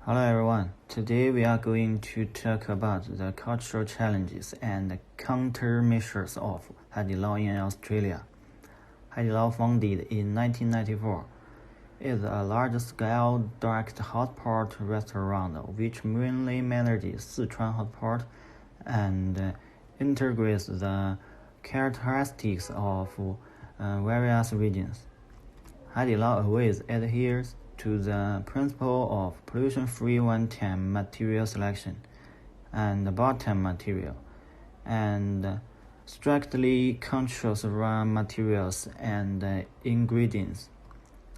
Hello everyone, today we are going to talk about the cultural challenges and countermeasures of Haidilao in Australia. Haidilao, founded in 1994, is a large-scale direct hotpot restaurant which mainly manages Sichuan hotpot and integrates the characteristics of various regions. Haidilao always adheres to the principle of pollution-free one-time material selection and bottom material, and strictly controls raw materials and ingredients.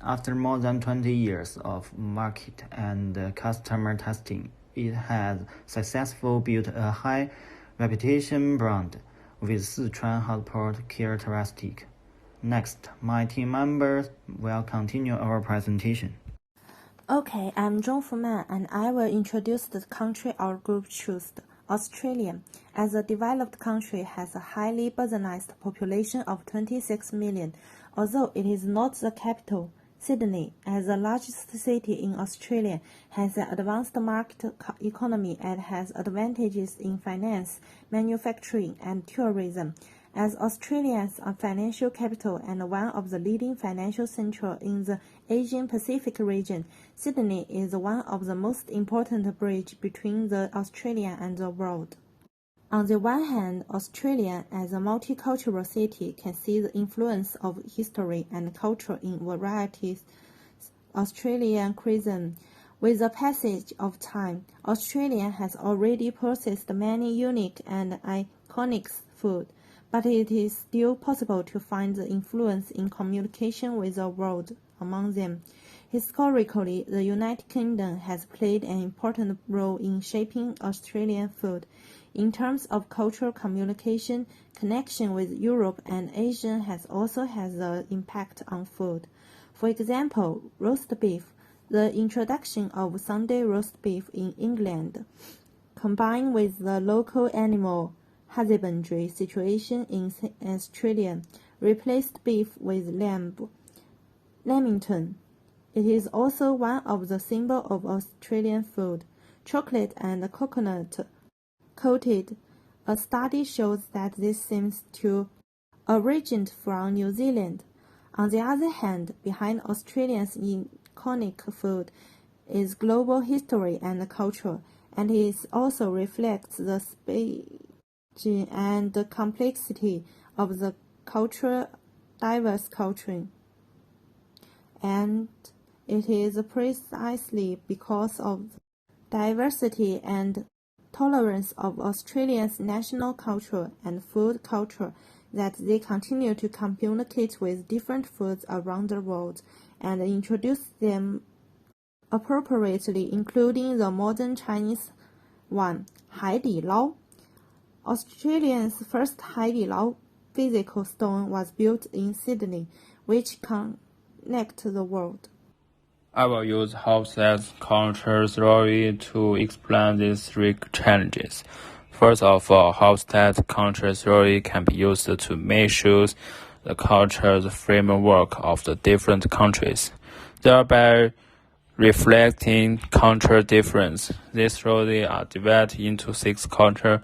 After more than 20 years of market and customer testing, it has successfully built a high reputation brand with Sichuan hotpot characteristic. Next, my team members will continue our presentation. Okay, I'm Zhong Fuman, and I will introduce the country our group chose, Australia. As a developed country, has a highly urbanized population of 26 million. Although it is not the capital, Sydney, as the largest city in Australia, has an advanced market economy and has advantages in finance, manufacturing, and tourism. As Australia's financial capital and one of the leading financial centers in the Asian-Pacific region, Sydney is one of the most important bridges between the Australia and the world. On the one hand, Australia, as a multicultural city, can see the influence of history and culture in varieties Australian cuisine. With the passage of time, Australia has already possessed many unique and iconic food, but it is still possible to find the influence in communication with the world among them. Historically, the United Kingdom has played an important role in shaping Australian food. In terms of cultural communication, connection with Europe and Asia has also had an impact on food. For example, roast beef. The introduction of Sunday roast beef in England, combined with the local animal husbandry situation in Australia, replaced beef with lamington. It is also one of the symbols of Australian food. Chocolate and coconut coated. A study shows that this seems to originate from New Zealand. On the other hand, behind Australia's iconic food is global history and culture, and it also reflects the speed and the complexity of the diverse culture. And it is precisely because of diversity and tolerance of Australia's national culture and food culture that they continue to communicate with different foods around the world and introduce them appropriately, including the modern Chinese one, Haidilao. Australia's first Haidilao physical store was built in Sydney, which connects the world. I will use Hofstede's culture theory to explain these three challenges. First of all, Hofstede's culture theory can be used to measure the cultural framework of the different countries, thereby reflecting cultural difference. These theories are divided into 6 cultural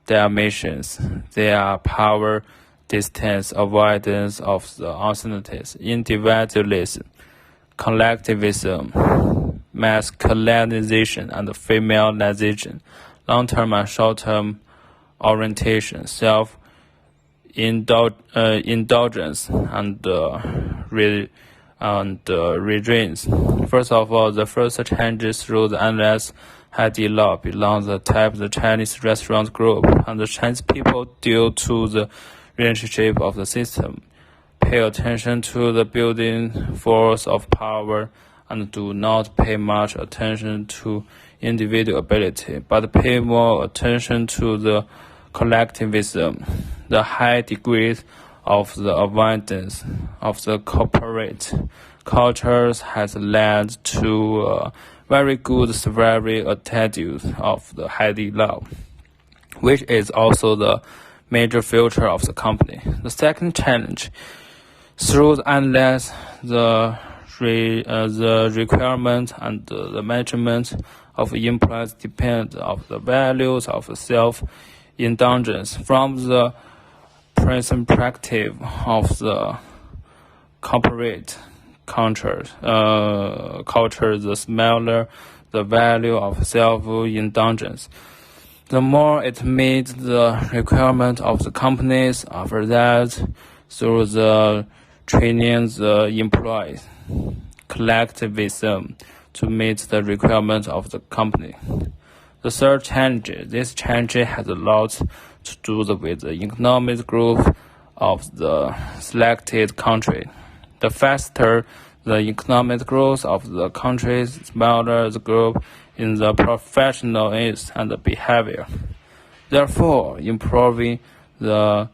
dimensions. They are power, distance, avoidance of the uncertainties, individualism, collectivism, masculinization and feminization, long-term and short-term orientation, self-indulgence, and restraints. First of all, the first changes through the endless Haidilao belongs the type of the Chinese restaurant group, and the Chinese people, due to the relationship of the system, pay attention to the building force of power and do not pay much attention to individual ability, but pay more attention to the collectivism. The high degrees of the avoidance of the corporate cultures has led to a very good surviving attitude of the Haidilao, which is also the major future of the company. The second challenge, through the endless the the requirement and the management of employees depend on the values of self-indulgence. From the perspective of the corporate culture, the smaller the value of self-indulgence, the more it meets the requirement of the companies. After that, through the training the employees, collectivism to meet the requirements of the company. The third challenge, this challenge has a lot to do with the economic growth of the selected country. The faster the economic growth of the country, the smaller the group in the professional is and the behavior. Therefore, improving the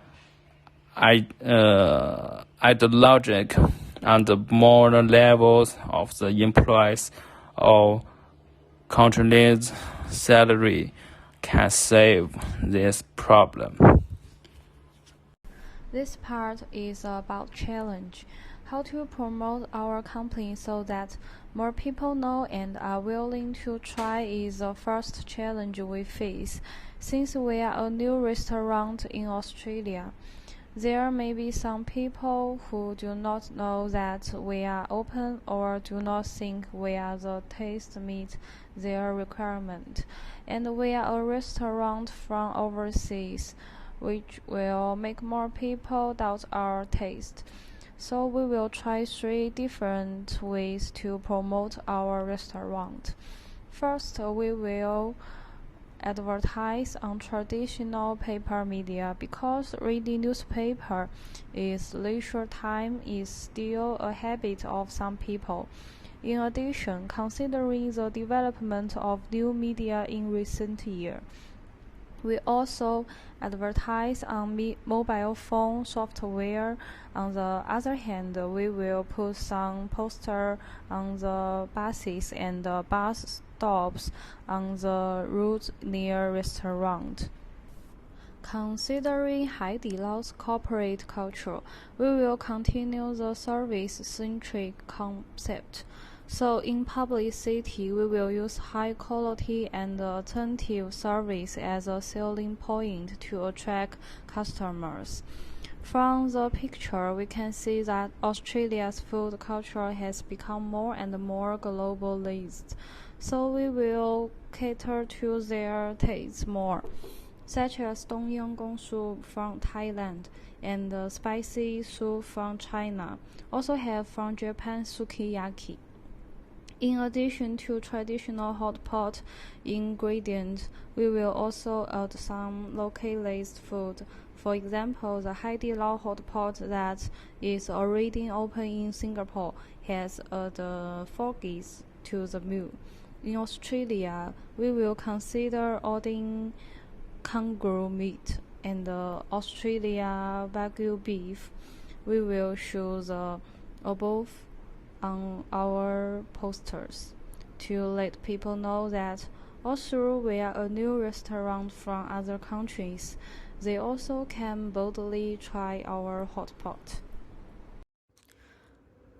ideologic and the moral levels of the employees or controlled salary can save this problem. This part is about challenge. How to promote our company so that more people know and are willing to try is the first challenge we face. Since we are a new restaurant in Australia, there may be some people who do not know that we are open or do not think the taste meet their requirement. And we are a restaurant from overseas, which will make more people doubt our taste. So we will try 3 different ways to promote our restaurant. First, we will advertise on traditional paper media because reading newspaper is leisure time is still a habit of some people. In addition, considering the development of new media in recent years, we also advertise on mobile phone software. On the other hand, we will put some poster on the buses and the bus stops on the route near restaurant. Considering Haidilau's corporate culture, we will continue the service-centric concept. So in publicity, we will use high quality and attentive service as a selling point to attract customers. From the picture, we can see that Australia's food culture has become more and more globalized. So we will cater to their tastes more, such as Tom Yum Goong soup from Thailand and spicy soup from China. Also have from Japan sukiyaki. In addition to traditional hot pot ingredients, we will also add some localized food. For example, the Haidilau hot pot that is already open in Singapore has added forks to the meal. In Australia, we will consider adding kangaroo meat and Australia Wagyu beef. We will show the above on our posters to let people know that although we are a new restaurant from other countries, they also can boldly try our hot pot.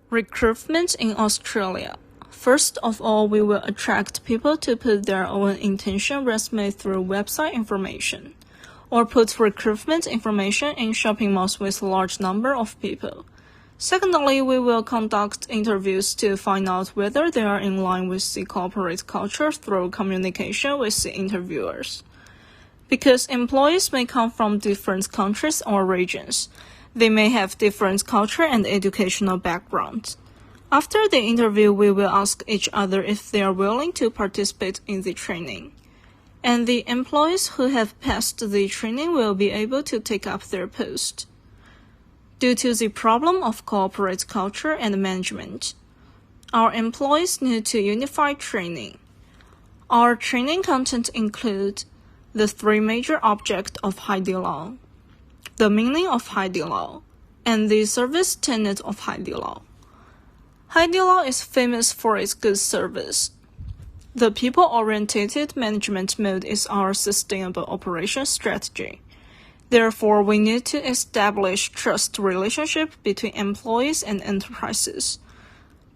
Recruitment in Australia. First of all, we will attract people to put their own intention resume through website information, or put recruitment information in shopping malls with a large number of people. Secondly, we will conduct interviews to find out whether they are in line with the corporate culture through communication with the interviewers. Because employees may come from different countries or regions, they may have different culture and educational backgrounds. After the interview, we will ask each other if they are willing to participate in the training. And the employees who have passed the training will be able to take up their post. Due to the problem of corporate culture and management, our employees need to unify training. Our training content include the 3 major objects of Haidilau, the meaning of Haidilau, and the service tenet of Haidilau. Haidilau is famous for its good service. The people-oriented management mode is our sustainable operation strategy. Therefore, we need to establish trust relationship between employees and enterprises.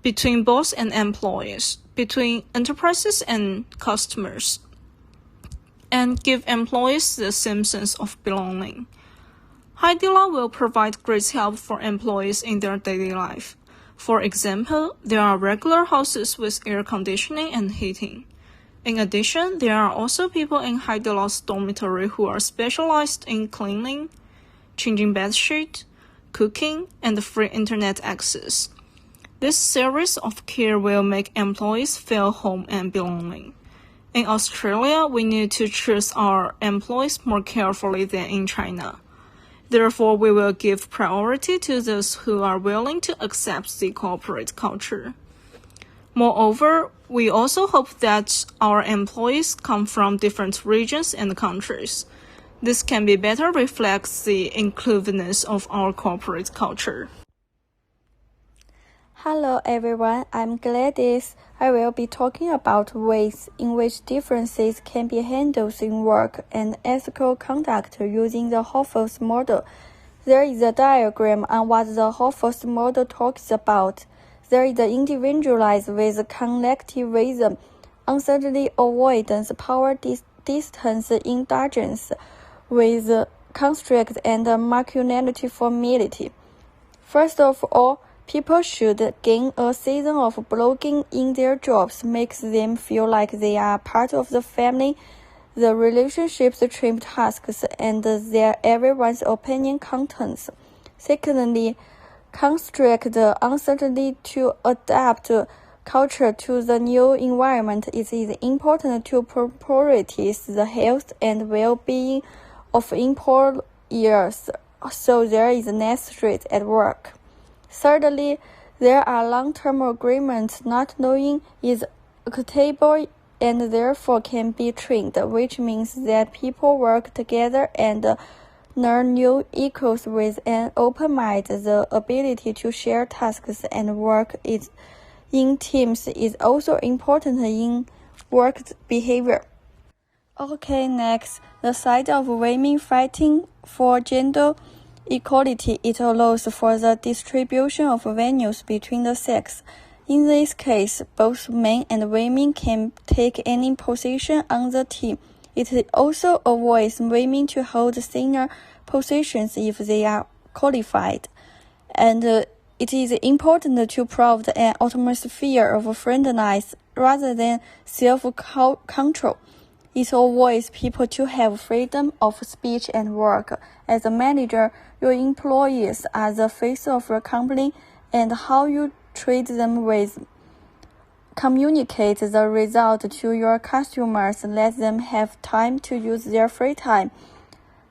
between boss and employees, between enterprises and customers, and give employees the same sense of belonging. Haidilao will provide great help for employees in their daily life. For example, there are regular houses with air conditioning and heating. In addition, there are also people in Haidilao's dormitory who are specialized in cleaning, changing bedsheet, cooking, and free internet access. This series of care will make employees feel home and belonging. In Australia, we need to choose our employees more carefully than in China. Therefore, we will give priority to those who are willing to accept the corporate culture. Moreover, we also hope that our employees come from different regions and countries. This can be better reflects the inclusiveness of our corporate culture. Hello everyone, I'm Gladys. I will be talking about ways in which differences can be handled in work and ethical conduct using the Hoffa's model. There is a diagram on what the Hoffa's model talks about. There is the individualized with collectivism, uncertainty avoidance, power distance indulgence with constraint and masculinity formality. First of all, people should gain a season of blogging in their jobs, makes them feel like they are part of the family, the relationships, trim tasks, and their everyone's opinion counts. Secondly, constrict the uncertainty to adapt culture to the new environment. It is important to prioritize the health and well-being of employees, so there is less stress at work. Thirdly, there are long-term agreements not knowing is acceptable and therefore can be trained, which means that people work together and learn new skills with an open mind. The ability to share tasks and work in teams is also important in work behavior. Okay, next, the side of women fighting for gender equality. It allows for the distribution of venues between the sexes. In this case, both men and women can take any position on the team. It also avoids women to hold senior positions if they are qualified. And it is important to provide an atmosphere of friendliness rather than self-control. It avoids people to have freedom of speech and work. As a manager, your employees are the face of your company, and how you treat them with communicate the result to your customers. Let them have time to use their free time.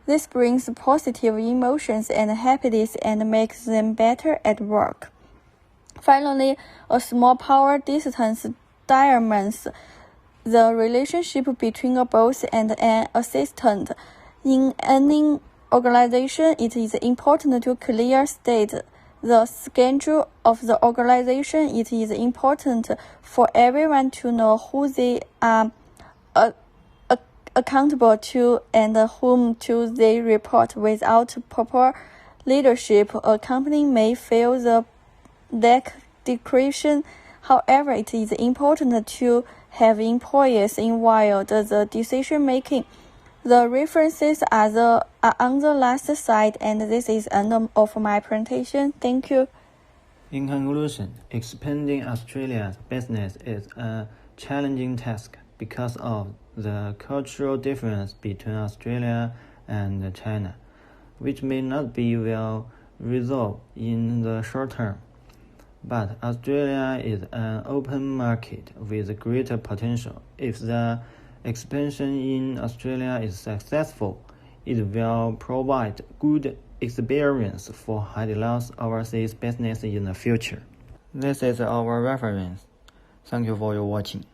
This brings positive emotions and happiness and makes them better at work. Finally, a small power distance diamonds the relationship between a boss and an assistant. In any organization, it is important to clearly state the schedule of the organization. It is important for everyone to know who they are accountable to and whom to they report. Without proper leadership, a company may fail the declaration. However, it is important to have employees involved in the decision-making. The references are on the last slide, and this is end of my presentation. Thank you. In conclusion, expanding Australia's business is a challenging task because of the cultural difference between Australia and China, which may not be well resolved in the short term. But Australia is an open market with greater potential. If the expansion in Australia is successful, it will provide good experience for Haidilao's overseas business in the future. This is our reference. Thank you for your watching.